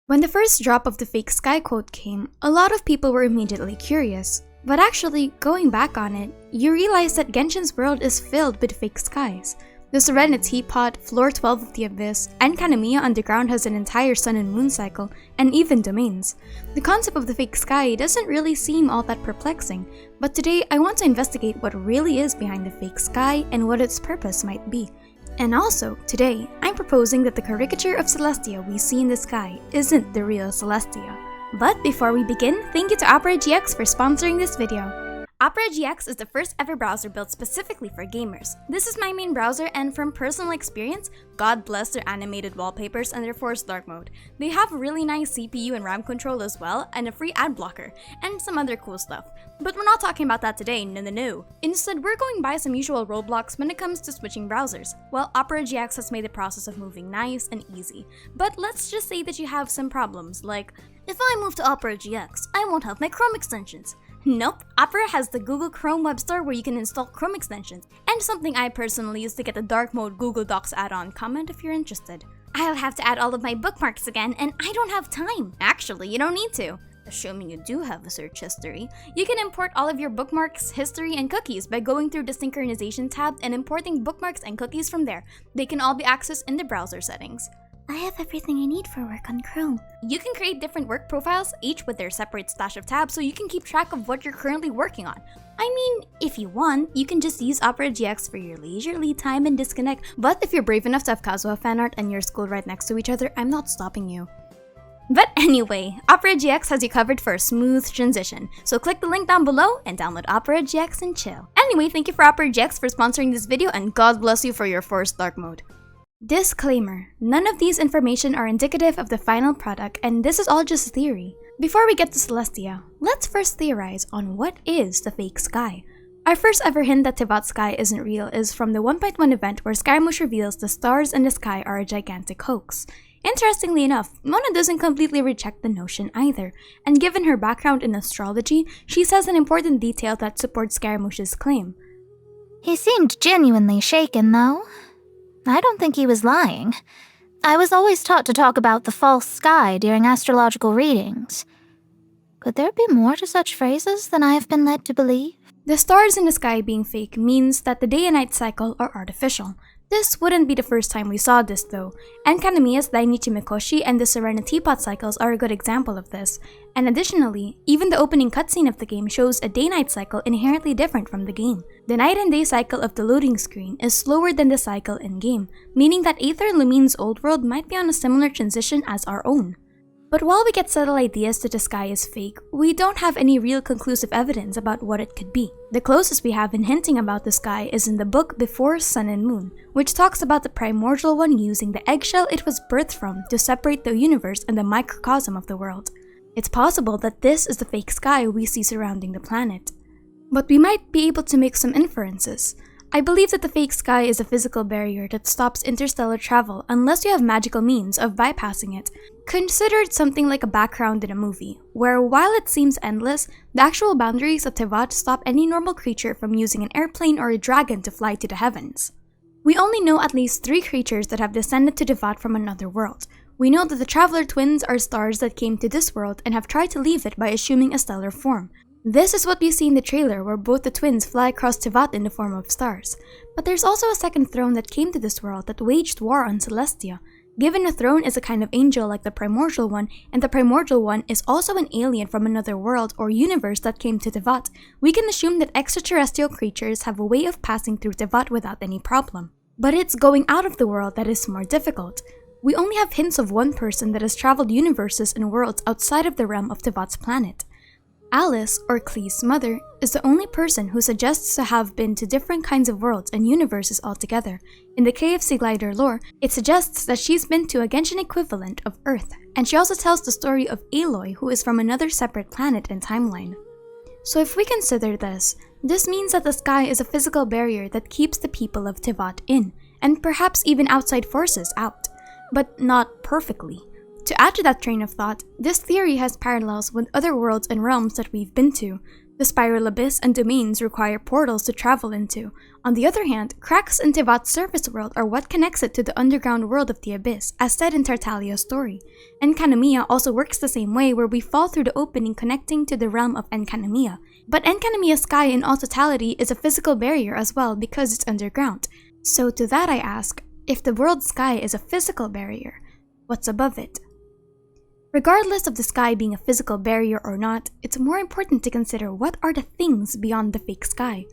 When the first drop of the fake sky quote came, a lot of people were immediately curious. But actually, going back on it, you realize that Genshin's world is filled with fake skies. The Serena Teapot, Floor 12 of the Abyss, and Kanemiya Underground has an entire sun and moon cycle, and even domains. The concept of the fake sky doesn't really seem all that perplexing, but today I want to investigate what really is behind the fake sky and what its purpose might be. And also, today, I'm proposing that the caricature of Celestia we see in the sky isn't the real Celestia. But before we begin, thank you to Opera GX for sponsoring this video. Opera GX is the first ever browser built specifically for gamers. This is my main browser, and from personal experience, God bless their animated wallpapers and their forced dark mode. They have really nice CPU and RAM control as well, and a free ad blocker, and some other cool stuff. But we're not talking about that today, no. Instead, we're going by some usual roadblocks when it comes to switching browsers. Well, Opera GX has made the process of moving nice and easy. But let's just say that you have some problems, like, if I move to Opera GX, I won't have my Chrome extensions. Nope, Opera has the Google Chrome web store where you can install Chrome extensions, and something I personally use to get the dark mode Google Docs add-on. Comment if you're interested. I'll have to add all of my bookmarks again, and I don't have time. Actually, you don't need to. Assuming you do have a search history, you can import all of your bookmarks, history, and cookies by going through the synchronization tab and importing bookmarks and cookies from there. They can all be accessed in the browser settings. I have everything I need for work on Chrome. You can create different work profiles, each with their separate stash of tabs, so you can keep track of what you're currently working on. I mean, if you want, you can just use Opera GX for your leisurely time and disconnect, but if you're brave enough to have Kazuha fan art and your school right next to each other, I'm not stopping you. But anyway, Opera GX has you covered for a smooth transition, so click the link down below and download Opera GX and chill. Anyway, thank you for Opera GX for sponsoring this video, and God bless you for your forced dark mode. Disclaimer: none of these information are indicative of the final product, and this is all just theory. Before we get to Celestia, let's first theorize on what is the fake sky. Our first ever hint that Tevat's sky isn't real is from the 1.1 event where Skymush reveals the stars in the sky are a gigantic hoax. Interestingly enough, Mona doesn't completely reject the notion either, and given her background in astrology, she says an important detail that supports Skymush's claim. He seemed genuinely shaken, though. I don't think he was lying. I was always taught to talk about the false sky during astrological readings. Could there be more to such phrases than I have been led to believe? The stars in the sky being fake means that the day and night cycle are artificial. This wouldn't be the first time we saw this though, and Kanemiya's Dainichi Mikoshi and the Serena Teapot cycles are a good example of this. And additionally, even the opening cutscene of the game shows a day-night cycle inherently different from the game. The night and day cycle of the loading screen is slower than the cycle in-game, meaning that Aether Lumine's old world might be on a similar transition as our own. But while we get subtle ideas that the sky is fake, we don't have any real conclusive evidence about what it could be. The closest we have in hinting about the sky is in the book Before Sun and Moon, which talks about the primordial one using the eggshell it was birthed from to separate the universe and the microcosm of the world. It's possible that this is the fake sky we see surrounding the planet. But we might be able to make some inferences. I believe that the fake sky is a physical barrier that stops interstellar travel unless you have magical means of bypassing it. Consider it something like a background in a movie, where while it seems endless, the actual boundaries of Tevat stop any normal creature from using an airplane or a dragon to fly to the heavens. We only know at least 3 creatures that have descended to Tevat from another world. We know that the Traveler Twins are stars that came to this world and have tried to leave it by assuming a stellar form. This is what we see in the trailer where both the twins fly across Tevat in the form of stars. But there's also a second throne that came to this world that waged war on Celestia. Given a throne is a kind of angel like the primordial one, and the primordial one is also an alien from another world or universe that came to Tevat, we can assume that extraterrestrial creatures have a way of passing through Tevat without any problem. But it's going out of the world that is more difficult. We only have hints of one person that has traveled universes and worlds outside of the realm of Tevat's planet. Alice, or Klee's mother, is the only person who suggests to have been to different kinds of worlds and universes altogether. In the KFC Glider lore, it suggests that she's been to a Genshin equivalent of Earth, and she also tells the story of Aloy, who is from another separate planet and timeline. So if we consider this means that the sky is a physical barrier that keeps the people of Tevat in, and perhaps even outside forces out, but not perfectly. To add to that train of thought, this theory has parallels with other worlds and realms that we've been to. The spiral abyss and domains require portals to travel into. On the other hand, cracks in Tevat's surface world are what connects it to the underground world of the abyss, as said in Tartaglia's story. Enkanomiya also works the same way, where we fall through the opening connecting to the realm of Enkanomiya. But Enkanomiya's sky in all totality is a physical barrier as well because it's underground. So to that I ask, if the world's sky is a physical barrier, what's above it? Regardless of the sky being a physical barrier or not, it's more important to consider what are the things beyond the fake sky.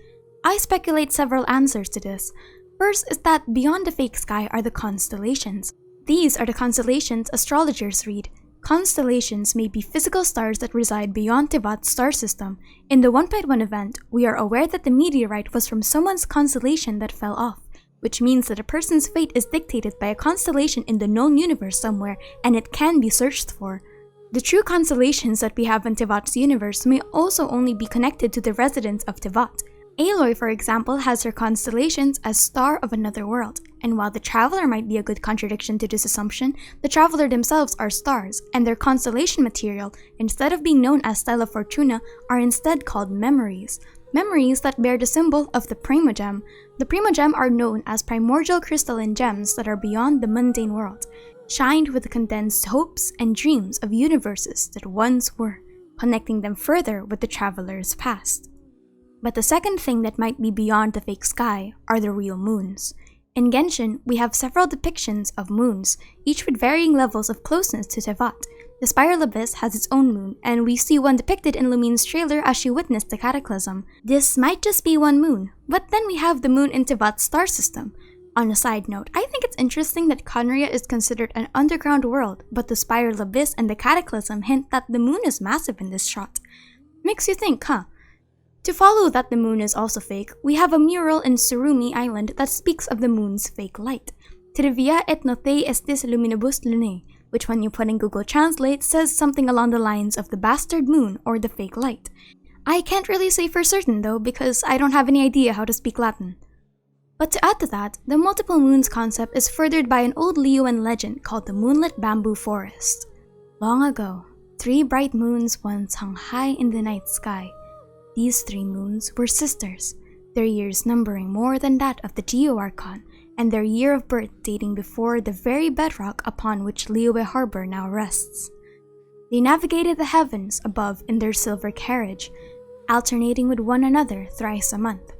I speculate several answers to this. First is that beyond the fake sky are the constellations. These are the constellations astrologers read. Constellations may be physical stars that reside beyond Tevat's star system. In the 1.1 event, we are aware that the meteorite was from someone's constellation that fell off, which means that a person's fate is dictated by a constellation in the known universe somewhere, and it can be searched for. The true constellations that we have in Tevat's universe may also only be connected to the residents of Tevat. Aloy, for example, has her constellations as Star of Another World, and while the Traveler might be a good contradiction to this assumption, the Traveler themselves are stars, and their constellation material, instead of being known as Stella Fortuna, are instead called memories. Memories that bear the symbol of the Primogem. The Primogem are known as primordial crystalline gems that are beyond the mundane world, shined with the condensed hopes and dreams of universes that once were, connecting them further with the traveler's past. But the second thing that might be beyond the fake sky are the real moons. In Genshin, we have several depictions of moons, each with varying levels of closeness to Tevat. The Spiral Abyss has its own moon, and we see one depicted in Lumine's trailer as she witnessed the cataclysm. This might just be one moon, but then we have the moon in Tevat's star system. On a side note, I think it's interesting that Conria is considered an underground world, but the Spiral Abyss and the cataclysm hint that the moon is massive in this shot. Makes you think, huh? To follow that the moon is also fake, we have a mural in Surumi Island that speaks of the moon's fake light. Trivia et notae estis luminibus lunae, which when you put in Google Translate says something along the lines of the bastard moon or the fake light. I can't really say for certain though because I don't have any idea how to speak Latin. But to add to that, the multiple moons concept is furthered by an old Liyuan legend called the Moonlit Bamboo Forest. Long ago, 3 bright moons once hung high in the night sky. These 3 moons were sisters, their years numbering more than that of the Geo Archon, and their year of birth dating before the very bedrock upon which Liyue Harbor now rests. They navigated the heavens above in their silver carriage, alternating with one another thrice a month.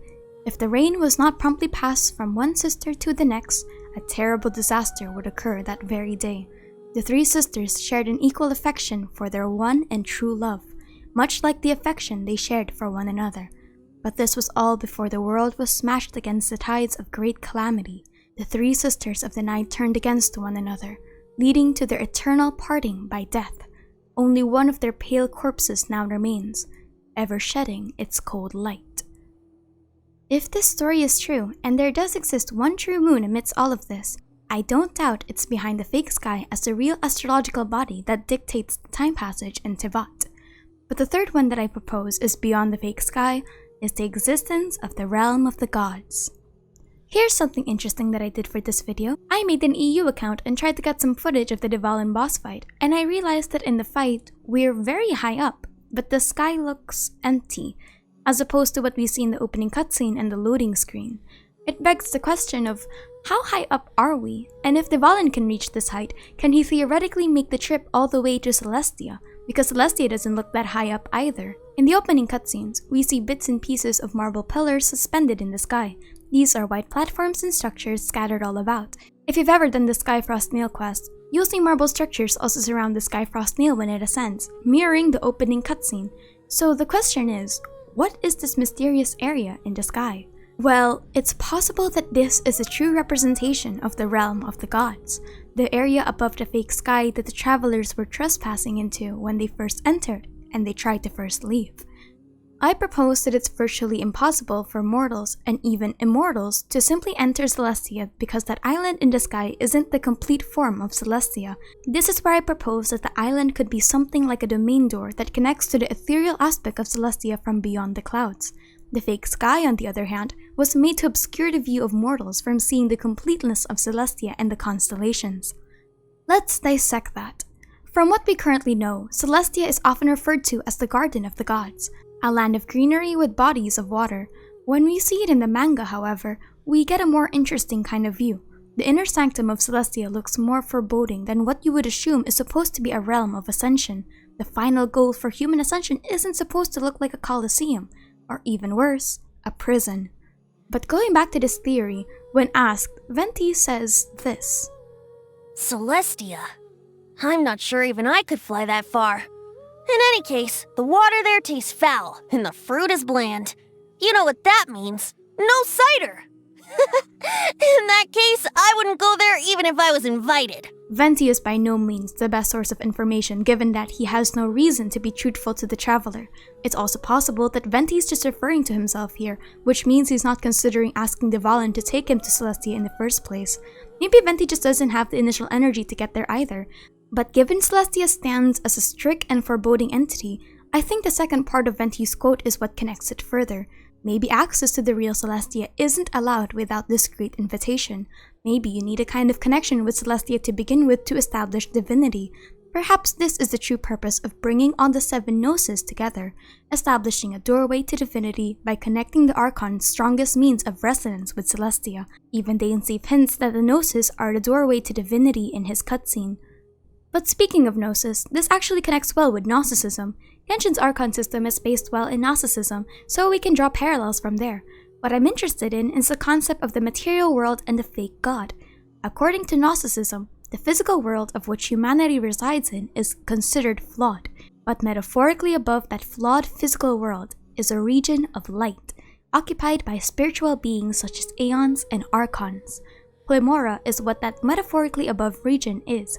If the rain was not promptly passed from one sister to the next, a terrible disaster would occur that very day. The 3 sisters shared an equal affection for their one and true love, much like the affection they shared for one another. But this was all before the world was smashed against the tides of great calamity. The 3 sisters of the night turned against one another, leading to their eternal parting by death. Only one of their pale corpses now remains, ever shedding its cold light. If this story is true, and there does exist one true moon amidst all of this, I don't doubt it's behind the fake sky as the real astrological body that dictates the time passage in Tevat. But the third one that I propose is beyond the fake sky, is the existence of the realm of the gods. Here's something interesting that I did for this video. I made an EU account and tried to get some footage of the Dvalin boss fight, and I realized that in the fight, we're very high up, but the sky looks empty, as opposed to what we see in the opening cutscene and the loading screen. It begs the question of, how high up are we? And if Dvalin can reach this height, can he theoretically make the trip all the way to Celestia? Because Celestia doesn't look that high up either. In the opening cutscenes, we see bits and pieces of marble pillars suspended in the sky. These are white platforms and structures scattered all about. If you've ever done the Skyfrost Nail quest, you'll see marble structures also surround the Skyfrost Nail when it ascends, mirroring the opening cutscene. So the question is, what is this mysterious area in the sky? Well, it's possible that this is a true representation of the realm of the gods, the area above the fake sky that the travelers were trespassing into when they first entered and they tried to first leave. I propose that it's virtually impossible for mortals and even immortals to simply enter Celestia because that island in the sky isn't the complete form of Celestia. This is where I propose that the island could be something like a domain door that connects to the ethereal aspect of Celestia from beyond the clouds. The fake sky, on the other hand, was made to obscure the view of mortals from seeing the completeness of Celestia and the constellations. Let's dissect that. From what we currently know, Celestia is often referred to as the Garden of the Gods. A land of greenery with bodies of water. When we see it in the manga, however, we get a more interesting kind of view. The inner sanctum of Celestia looks more foreboding than what you would assume is supposed to be a realm of ascension. The final goal for human ascension isn't supposed to look like a coliseum, or even worse, a prison. But going back to this theory, when asked, Venti says this. Celestia. I'm not sure even I could fly that far. In any case, the water there tastes foul, and the fruit is bland. You know what that means. No cider! In that case, I wouldn't go there even if I was invited. Venti is by no means the best source of information given that he has no reason to be truthful to the traveler. It's also possible that Venti is just referring to himself here, which means he's not considering asking Devalin to take him to Celestia in the first place. Maybe Venti just doesn't have the initial energy to get there either. But given Celestia stands as a strict and foreboding entity, I think the second part of Venti's quote is what connects it further. Maybe access to the real Celestia isn't allowed without discreet invitation. Maybe you need a kind of connection with Celestia to begin with to establish divinity. Perhaps this is the true purpose of bringing all the 7 Gnosis together, establishing a doorway to divinity by connecting the Archon's strongest means of resonance with Celestia. Even Dainsleif hints that the Gnosis are the doorway to divinity in his cutscene. But speaking of Gnosis, this actually connects well with Gnosticism. Genshin's Archon system is based well in Gnosticism, so we can draw parallels from there. What I'm interested in is the concept of the material world and the fake god. According to Gnosticism, the physical world of which humanity resides in is considered flawed, but metaphorically above that flawed physical world is a region of light, occupied by spiritual beings such as Aeons and Archons. Plemora is what that metaphorically above region is.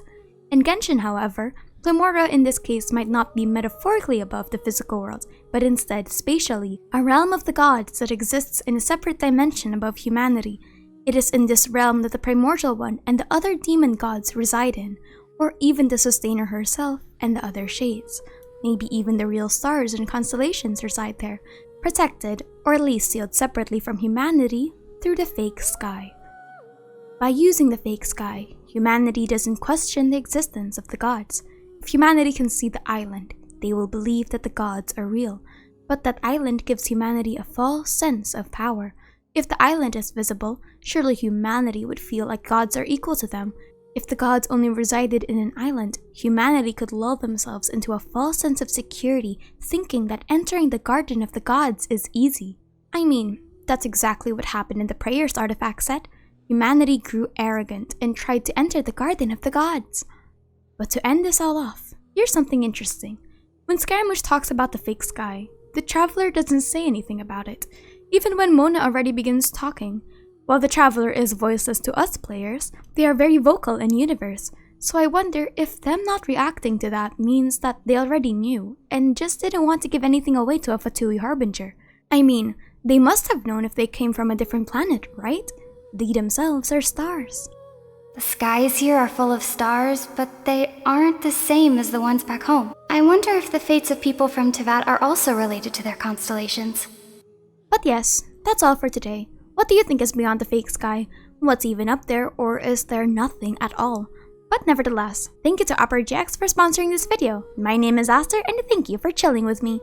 In Genshin, however, Plemora in this case might not be metaphorically above the physical world, but instead spatially, a realm of the gods that exists in a separate dimension above humanity. It is in this realm that the Primordial One and the other demon gods reside in, or even the Sustainer herself and the other shades. Maybe even the real stars and constellations reside there, protected or at least sealed separately from humanity through the fake sky. By using the fake sky, humanity doesn't question the existence of the gods. If humanity can see the island, they will believe that the gods are real, but that island gives humanity a false sense of power. If the island is visible, surely humanity would feel like gods are equal to them. If the gods only resided in an island, humanity could lull themselves into a false sense of security, thinking that entering the garden of the gods is easy. I mean, that's exactly what happened in the Prayers artifact set. Humanity grew arrogant and tried to enter the garden of the gods. But to end this all off, here's something interesting. When Scaramouche talks about the fake sky, the traveler doesn't say anything about it, even when Mona already begins talking. While the traveler is voiceless to us players, they are very vocal in universe, so I wonder if them not reacting to that means that they already knew and just didn't want to give anything away to a Fatui Harbinger. I mean, they must have known if they came from a different planet, right? They themselves are stars. The skies here are full of stars, but they aren't the same as the ones back home. I wonder if the fates of people from Tevat are also related to their constellations. But yes, that's all for today. What do you think is beyond the fake sky? What's even up there, or is there nothing at all? But nevertheless, thank you to Upper GX for sponsoring this video. My name is Aster, and thank you for chilling with me.